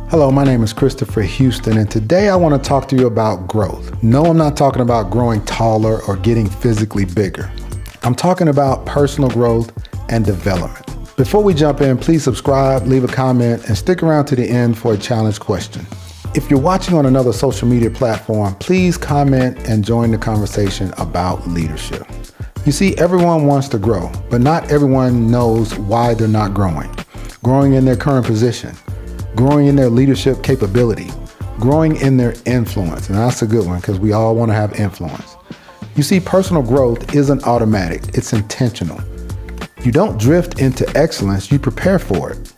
Hello, my name is Christopher Houston, and today I want to talk to you about growth. No, I'm not talking about growing taller or getting physically bigger. I'm talking about personal growth and development. Before we jump in, please subscribe, leave a comment, and stick around to the end for a challenge question. If you're watching on another social media platform, please comment and join the conversation about leadership. You see, everyone wants to grow, but not everyone knows why they're not growing. Growing in their current position, growing in their leadership capability, growing in their influence. And that's a good one because we all want to have influence. You see, personal growth isn't automatic, it's intentional. You don't drift into excellence, you prepare for it.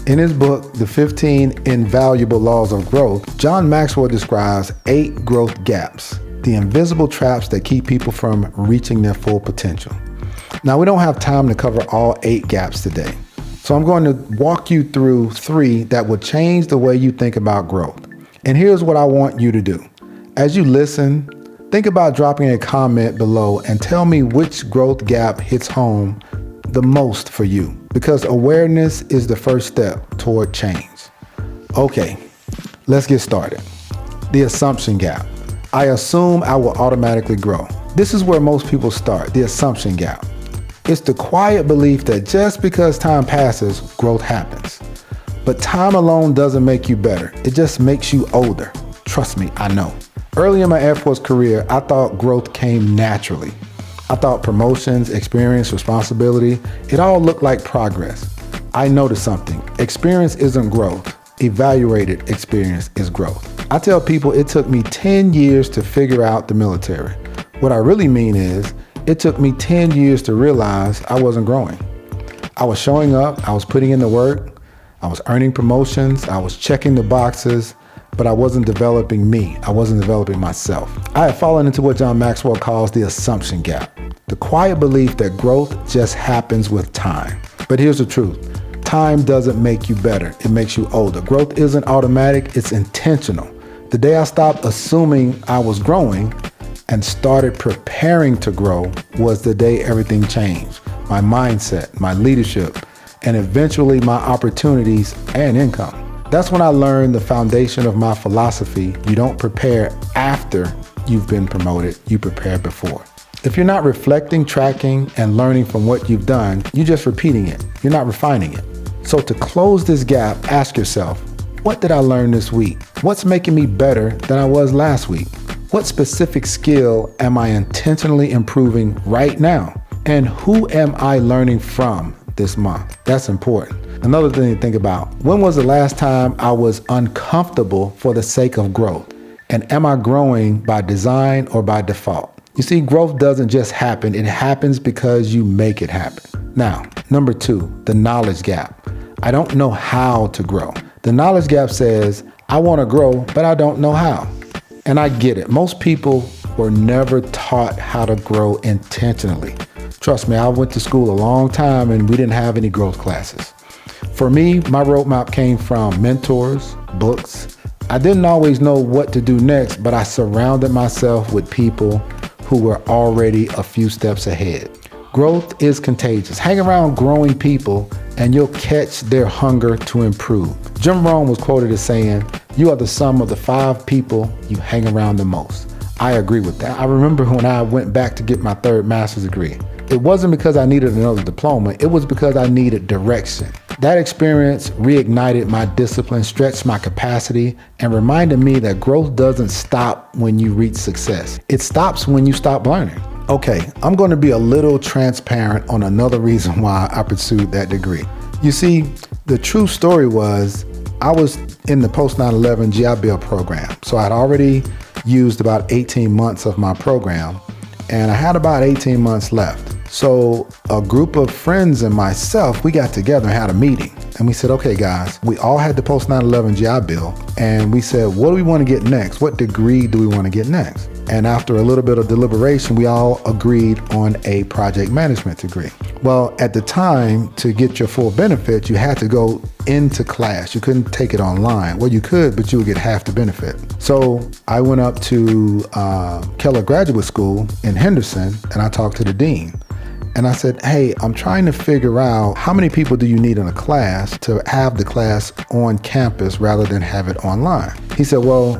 In his book, The 15 Invaluable Laws of Growth, John Maxwell describes 8 growth gaps, the invisible traps that keep people from reaching their full potential. Now, we don't have time to cover all 8 gaps today, so I'm going to walk you through 3 that will change the way you think about growth. And here's what I want you to do. As you listen, think about dropping a comment below and tell me which growth gap hits home the most for you, because awareness is the first step toward change. Okay, let's get started. The assumption gap. I assume I will automatically grow. This is where most people start, the assumption gap. It's the quiet belief that just because time passes, growth happens. But time alone doesn't make you better. It just makes you older. Trust me, I know. Early in my Air Force career, I thought growth came naturally. I thought promotions, experience, responsibility, it all looked like progress. I noticed something. Experience isn't growth. Evaluated experience is growth. I tell people it took me 10 years to figure out the military. What I really mean is, it took me 10 years to realize I wasn't growing. I was showing up, I was putting in the work, I was earning promotions, I was checking the boxes, but I wasn't developing me. I wasn't developing myself. I had fallen into what John Maxwell calls the assumption gap, the quiet belief that growth just happens with time. But here's the truth. Time doesn't make you better. It makes you older. Growth isn't automatic. It's intentional. The day I stopped assuming I was growing and started preparing to grow was the day everything changed. My mindset, my leadership, and eventually my opportunities and income. That's when I learned the foundation of my philosophy. You don't prepare after you've been promoted, you prepare before. If you're not reflecting, tracking, and learning from what you've done, you're just repeating it. You're not refining it. So to close this gap, ask yourself, what did I learn this week? What's making me better than I was last week? What specific skill am I intentionally improving right now? And who am I learning from this month? That's important. Another thing to think about, when was the last time I was uncomfortable for the sake of growth? And am I growing by design or by default? You see, growth doesn't just happen, it happens because you make it happen. Now, number 2, the knowledge gap. I don't know how to grow. The knowledge gap says, I want to grow, but I don't know how. And I get it. Most people were never taught how to grow intentionally. Trust me, I went to school a long time and we didn't have any growth classes. For me, my roadmap came from mentors, books. I didn't always know what to do next, but I surrounded myself with people who were already a few steps ahead. Growth is contagious. Hang around growing people and you'll catch their hunger to improve. Jim Rohn was quoted as saying, you are the sum of the 5 people you hang around the most. I agree with that. I remember when I went back to get my 3rd master's degree. It wasn't because I needed another diploma, it was because I needed direction. That experience reignited my discipline, stretched my capacity, and reminded me that growth doesn't stop when you reach success. It stops when you stop learning. Okay, I'm going to be a little transparent on another reason why I pursued that degree. You see, the true story was I was in the post 9/11 GI Bill program. So I'd already used about 18 months of my program and I had about 18 months left. So a group of friends and myself, we got together and had a meeting. And we said, okay, guys, we all had the post 9/11 GI Bill. And we said, what do we want to get next? What degree do we want to get next? And after a little bit of deliberation, we all agreed on a project management degree. Well, at the time, to get your full benefit, you had to go into class. You couldn't take it online. Well, you could, but you would get half the benefit. So I went up to Keller Graduate School in Henderson and I talked to the dean. And I said, hey, I'm trying to figure out how many people do you need in a class to have the class on campus rather than have it online? He said, well,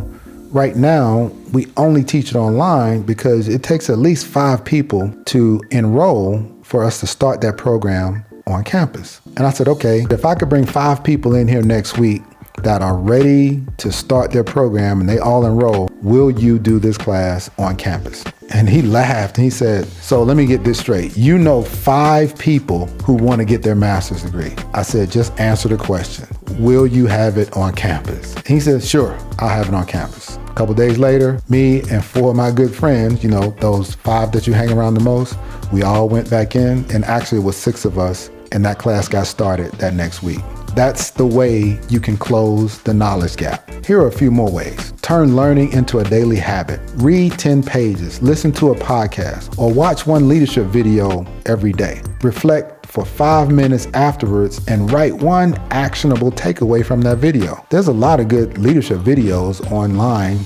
right now, we only teach it online because it takes at least 5 people to enroll for us to start that program on campus. And I said, okay, if I could bring 5 people in here next week that are ready to start their program and they all enroll, will you do this class on campus? And he laughed and he said, so let me get this straight. You know 5 people who want to get their master's degree. I said, just answer the question. Will you have it on campus? And he said, sure, I'll have it on campus. A couple days later, me and 4 of my good friends, those 5 that you hang around the most, we all went back in, and actually it was 6 of us, and that class got started that next week. That's the way you can close the knowledge gap. Here are a few more ways. Turn learning into a daily habit. Read 10 pages, listen to a podcast, or watch one leadership video every day. Reflect for 5 minutes afterwards and write one actionable takeaway from that video. There's a lot of good leadership videos online.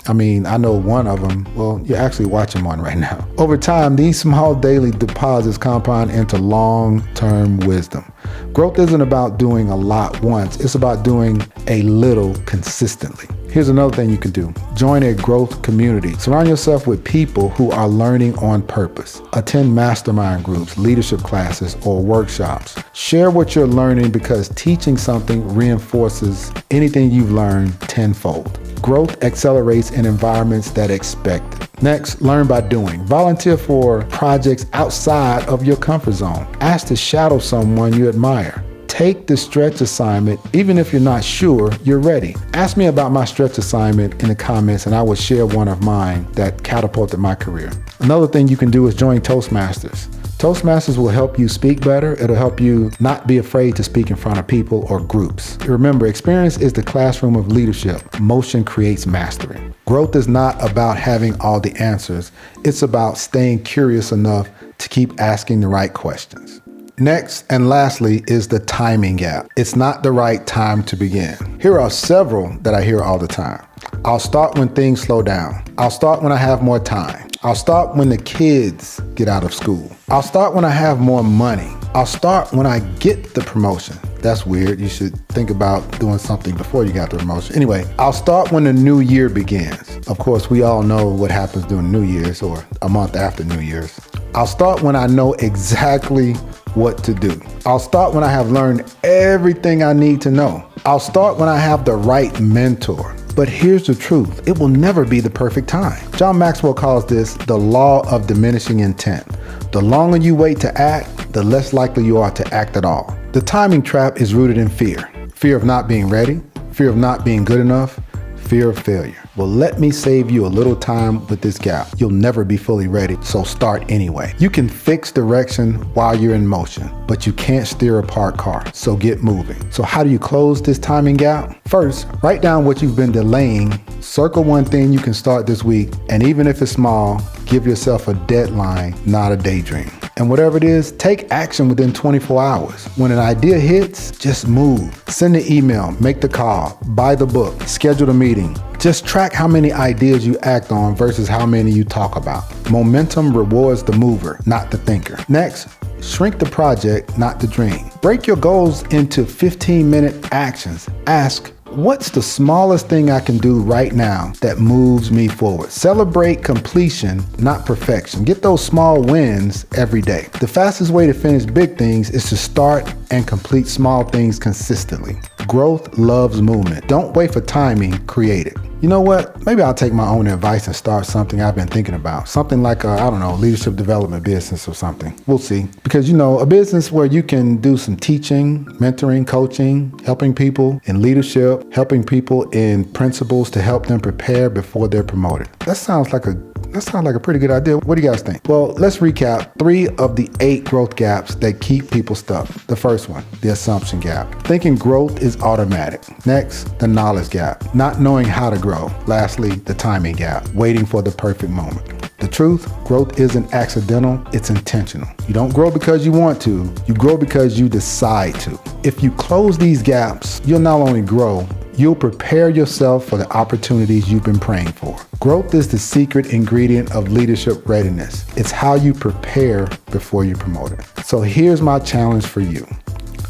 I know one of them. Well, you're actually watching one right now. Over time, these small daily deposits compound into long-term wisdom. Growth isn't about doing a lot once. It's about doing a little consistently. Here's another thing you can do. Join a growth community. Surround yourself with people who are learning on purpose. Attend mastermind groups, leadership classes, or workshops. Share what you're learning because teaching something reinforces anything you've learned tenfold. Growth accelerates in environments that expect it. Next, learn by doing. Volunteer for projects outside of your comfort zone. Ask to shadow someone you admire. Take the stretch assignment, even if you're not sure you're ready. Ask me about my stretch assignment in the comments and I will share one of mine that catapulted my career. Another thing you can do is join Toastmasters. Toastmasters will help you speak better. It'll help you not be afraid to speak in front of people or groups. Remember, experience is the classroom of leadership. Motion creates mastery. Growth is not about having all the answers. It's about staying curious enough to keep asking the right questions. Next and lastly is the timing gap. It's not the right time to begin. Here are several that I hear all the time. I'll start when things slow down. I'll start when I have more time. I'll start when the kids get out of school. I'll start when I have more money. I'll start when I get the promotion. That's weird. You should think about doing something before you got the promotion. Anyway, I'll start when the new year begins. Of course, we all know what happens during New Year's or a month after New Year's. I'll start when I know exactly what to do. I'll start when I have learned everything I need to know. I'll start when I have the right mentor. But here's the truth, it will never be the perfect time. John Maxwell calls this the law of diminishing intent. The longer you wait to act, the less likely you are to act at all. The timing trap is rooted in fear. Fear of not being ready, fear of not being good enough, fear of failure. Well, let me save you a little time with this gap. You'll never be fully ready, so start anyway. You can fix direction while you're in motion, but you can't steer a parked car, so get moving. So how do you close this timing gap? First, write down what you've been delaying. Circle one thing you can start this week, and even if it's small, give yourself a deadline, not a daydream. And whatever it is, take action within 24 hours. When an idea hits, just move. Send the email, make the call, buy the book, schedule the meeting. Just track how many ideas you act on versus how many you talk about. Momentum rewards the mover, not the thinker. Next, shrink the project, not the dream. Break your goals into 15-minute actions. Ask, what's the smallest thing I can do right now that moves me forward? Celebrate completion, not perfection. Get those small wins every day. The fastest way to finish big things is to start and complete small things consistently. Growth loves movement. Don't wait for timing, create it. You know what? Maybe I'll take my own advice and start something I've been thinking about. Something like a, leadership development business or something. We'll see. Because, a business where you can do some teaching, mentoring, coaching, helping people in leadership, helping people in principles to help them prepare before they're promoted. That sounds like a pretty good idea. What do you guys think? Well, let's recap 3 of the 8 growth gaps that keep people stuck. The first one, the assumption gap. Thinking growth is automatic. Next, the knowledge gap. Not knowing how to grow. Lastly, the timing gap. Waiting for the perfect moment. The truth, growth isn't accidental, it's intentional. You don't grow because you want to, you grow because you decide to. If you close these gaps, you'll not only grow, you'll prepare yourself for the opportunities you've been praying for. Growth is the secret ingredient of leadership readiness. It's how you prepare before you're promoted. So here's my challenge for you.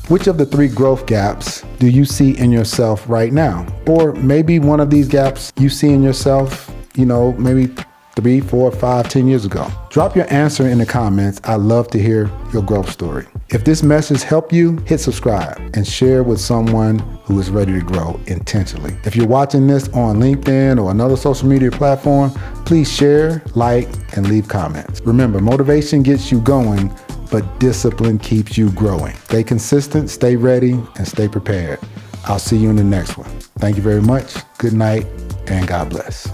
Which of the 3 growth gaps do you see in yourself right now? Or maybe one of these gaps you see in yourself, maybe 3, 4, 5, 10 years ago. Drop your answer in the comments. I'd love to hear your growth story. If this message helped you, hit subscribe and share with someone who is ready to grow intentionally. If you're watching this on LinkedIn or another social media platform, please share, like, and leave comments. Remember, motivation gets you going, but discipline keeps you growing. Stay consistent, stay ready, and stay prepared. I'll see you in the next one. Thank you very much. Good night, and God bless.